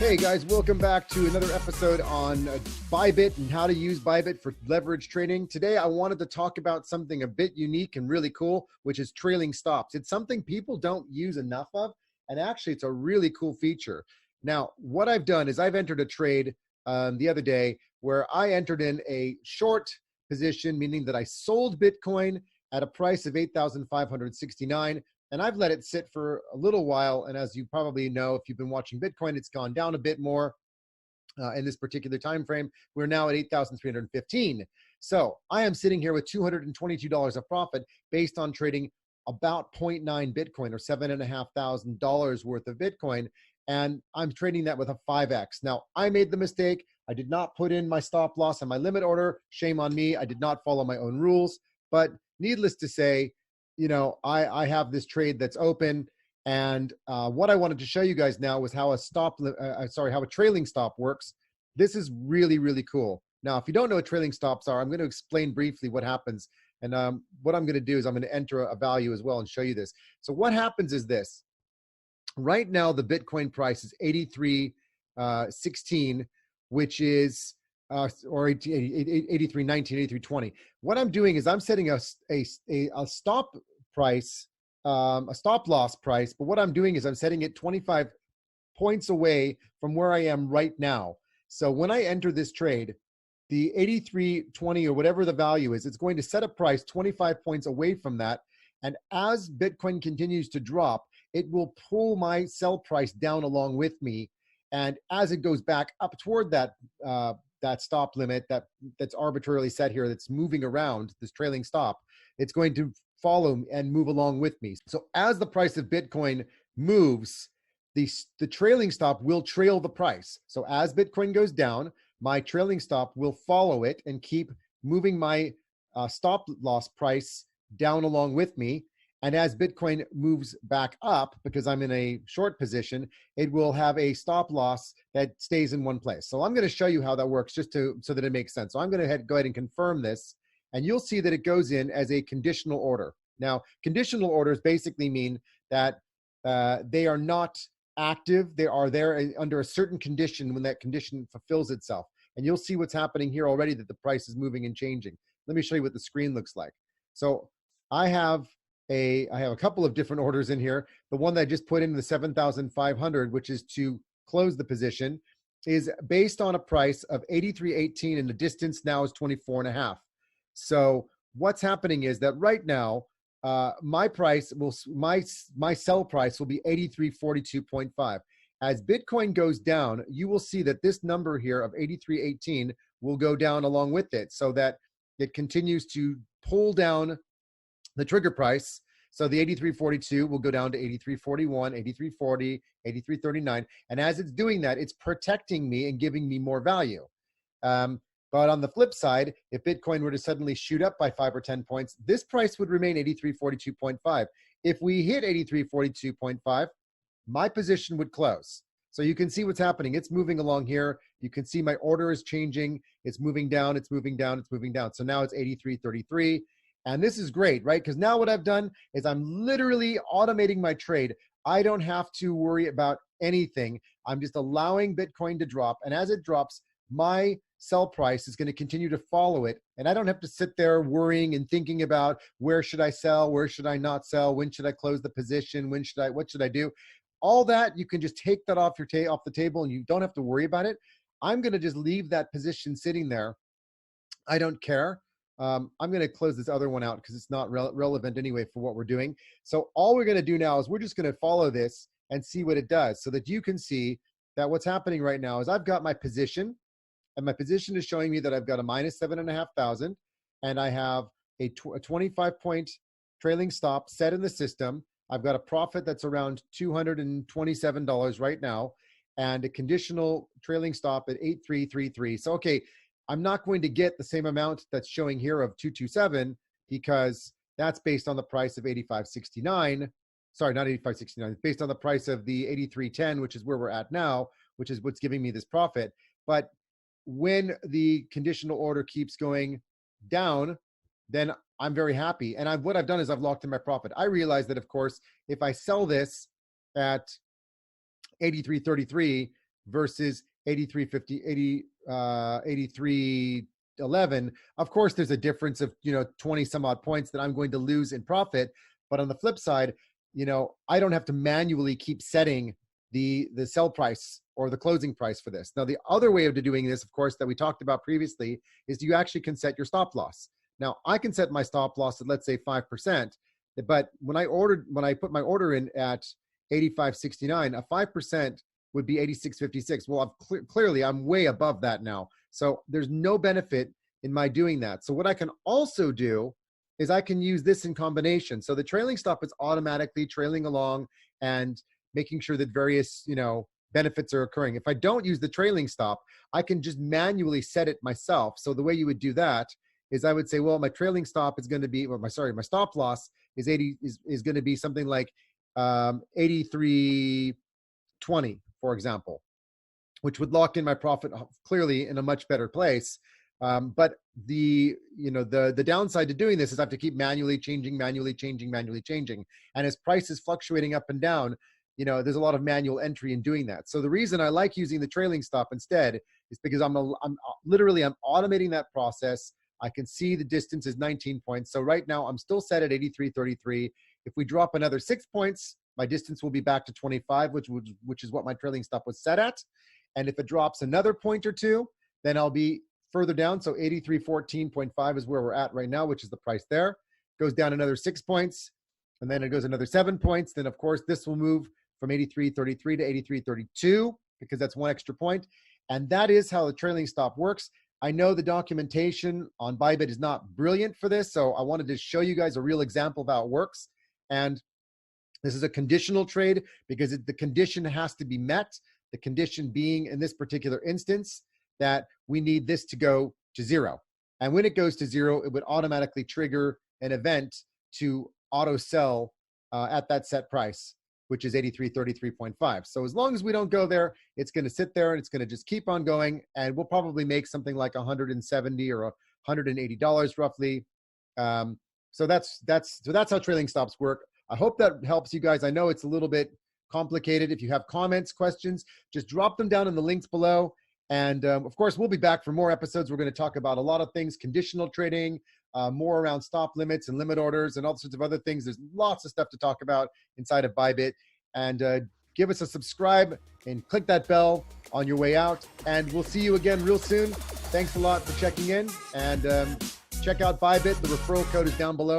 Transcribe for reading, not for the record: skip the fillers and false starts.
Hey guys, welcome back to another episode on Bybit and how to use Bybit for leverage trading. Today I wanted to talk about something a bit unique and really cool, which is trailing stops. It's something people don't use enough of, and actually it's a really cool feature. Now, what I've done is I've entered a trade the other day where I entered in a short position, meaning that I sold Bitcoin at a price of 8,569. And I've let it sit for a little while. And as you probably know, if you've been watching Bitcoin, it's gone down a bit more in this particular time frame. We're now at 8,315. So I am sitting here with $222 of profit based on trading about 0.9 Bitcoin or $7,500 worth of Bitcoin. And I'm trading that with a 5X. Now, I made the mistake. I did not put in my stop loss and my limit order. Shame on me. I did not follow my own rules. But needless to say, you know, I have this trade that's open, and what I wanted to show you guys now was how how a trailing stop works. This is really, really cool. Now, if you don't know what trailing stops are, I'm going to explain briefly what happens. And what I'm going to do is I'm going to enter a value as well and show you this. So what happens is this. Right now, the Bitcoin price is 83.16, which is or 83.19, 83.20. What I'm doing is I'm setting a stop price, a stop loss price, but what I'm doing is I'm setting it 25 points away from where I am right now. So when I enter this trade, the 83.20 or whatever the value is, it's going to set a price 25 points away from that. And as Bitcoin continues to drop, it will pull my sell price down along with me. And as it goes back up toward that stop limit that's arbitrarily set here, that's moving around this trailing stop, it's going to follow and move along with me. So as the price of Bitcoin moves, the trailing stop will trail the price. So as Bitcoin goes down, my trailing stop will follow it and keep moving my stop loss price down along with me. And as Bitcoin moves back up, because I'm in a short position, it will have a stop loss that stays in one place. So I'm going to show you how that works just so that it makes sense. So I'm going to go ahead and confirm this, and you'll see that it goes in as a conditional order. Now, conditional orders basically mean that they are not active. They are there under a certain condition when that condition fulfills itself. And you'll see what's happening here already, that the price is moving and changing. Let me show you what the screen looks like. So I have a couple of different orders in here. The one that I just put in, the 7,500, which is to close the position, is based on a price of 83.18, and the distance now is 24.5. So what's happening is that right now, my sell price will be 83.42.5. As Bitcoin goes down, you will see that this number here of 83.18 will go down along with it, so that it continues to pull down the trigger price. So the 83.42 will go down to 83.41, 83.40, 83.39. And as it's doing that, it's protecting me and giving me more value. But on the flip side, if Bitcoin were to suddenly shoot up by 5 or 10 points, this price would remain 83.42.5. If we hit 83.42.5, my position would close. So you can see what's happening. It's moving along here. You can see my order is changing. It's moving down, it's moving down, it's moving down. So now it's 83.33. And this is great, right? Because now what I've done is I'm literally automating my trade. I don't have to worry about anything. I'm just allowing Bitcoin to drop. And as it drops, my sell price is going to continue to follow it. And I don't have to sit there worrying and thinking about where should I sell, where should I not sell, when should I close the position, what should I do? All that, you can just take that off the table, and you don't have to worry about it. I'm going to just leave that position sitting there. I don't care. I'm going to close this other one out because it's not relevant anyway for what we're doing. So all we're going to do now is we're just going to follow this and see what it does, so that you can see that what's happening right now is I've got my position, and my position is showing me that I've got a minus 7,500, and I have a 25-point trailing stop set in the system. I've got a profit that's around $227 right now, and a conditional trailing stop at 8,333. So, okay, I'm not going to get the same amount that's showing here of 227, because that's based on the price of 85.69. Sorry, not 85.69. It's based on the price of the 83.10, which is where we're at now, which is what's giving me this profit. But when the conditional order keeps going down, then I'm very happy. And what I've done is I've locked in my profit. I realize that, of course, if I sell this at 83.33, versus 83.11. Of course, there's a difference of 20 some odd points that I'm going to lose in profit. But on the flip side, I don't have to manually keep setting the sell price or the closing price for this. Now, the other way of doing this, of course, that we talked about previously, is you actually can set your stop loss. Now, I can set my stop loss at, let's say, 5%, but when I put my order in at 85.69, a 5% would be 86.56. Well, clearly I'm way above that now. So there's no benefit in my doing that. So what I can also do is I can use this in combination. So the trailing stop is automatically trailing along and making sure that various, benefits are occurring. If I don't use the trailing stop, I can just manually set it myself. So the way you would do that is I would say, well, my trailing stop is going to be, my stop loss is is going to be something like 83.20, for example, which would lock in my profit clearly in a much better place. But the downside to doing this is I have to keep manually changing. And as price is fluctuating up and down, there's a lot of manual entry in doing that. So the reason I like using the trailing stop instead is because I'm automating that process. I can see the distance is 19 points. So right now I'm still set at 83.33. If we drop another 6 points, my distance will be back to 25, which is what my trailing stop was set at. And if it drops another point or two, then I'll be further down. So 83.14.5 is where we're at right now, which is the price there. Goes down another 6 points, and then it goes another 7 points. Then of course this will move from 83.33 to 83.32 because that's one extra point. And that is how the trailing stop works. I know the documentation on Bybit is not brilliant for this, so I wanted to show you guys a real example of how it works. And this is a conditional trade because the condition has to be met. The condition being, in this particular instance, that we need this to go to 0. And when it goes to 0, it would automatically trigger an event to auto sell at that set price, which is 83.33.5. So as long as we don't go there, it's going to sit there and it's going to just keep on going. And we'll probably make something like $170 or $180 roughly. So that's how trailing stops work. I hope that helps you guys. I know it's a little bit complicated. If you have comments, questions, just drop them down in the links below. And of course, we'll be back for more episodes. We're going to talk about a lot of things, conditional trading, more around stop limits and limit orders and all sorts of other things. There's lots of stuff to talk about inside of Bybit. And give us a subscribe and click that bell on your way out. And we'll see you again real soon. Thanks a lot for checking in. And check out Bybit. The referral code is down below.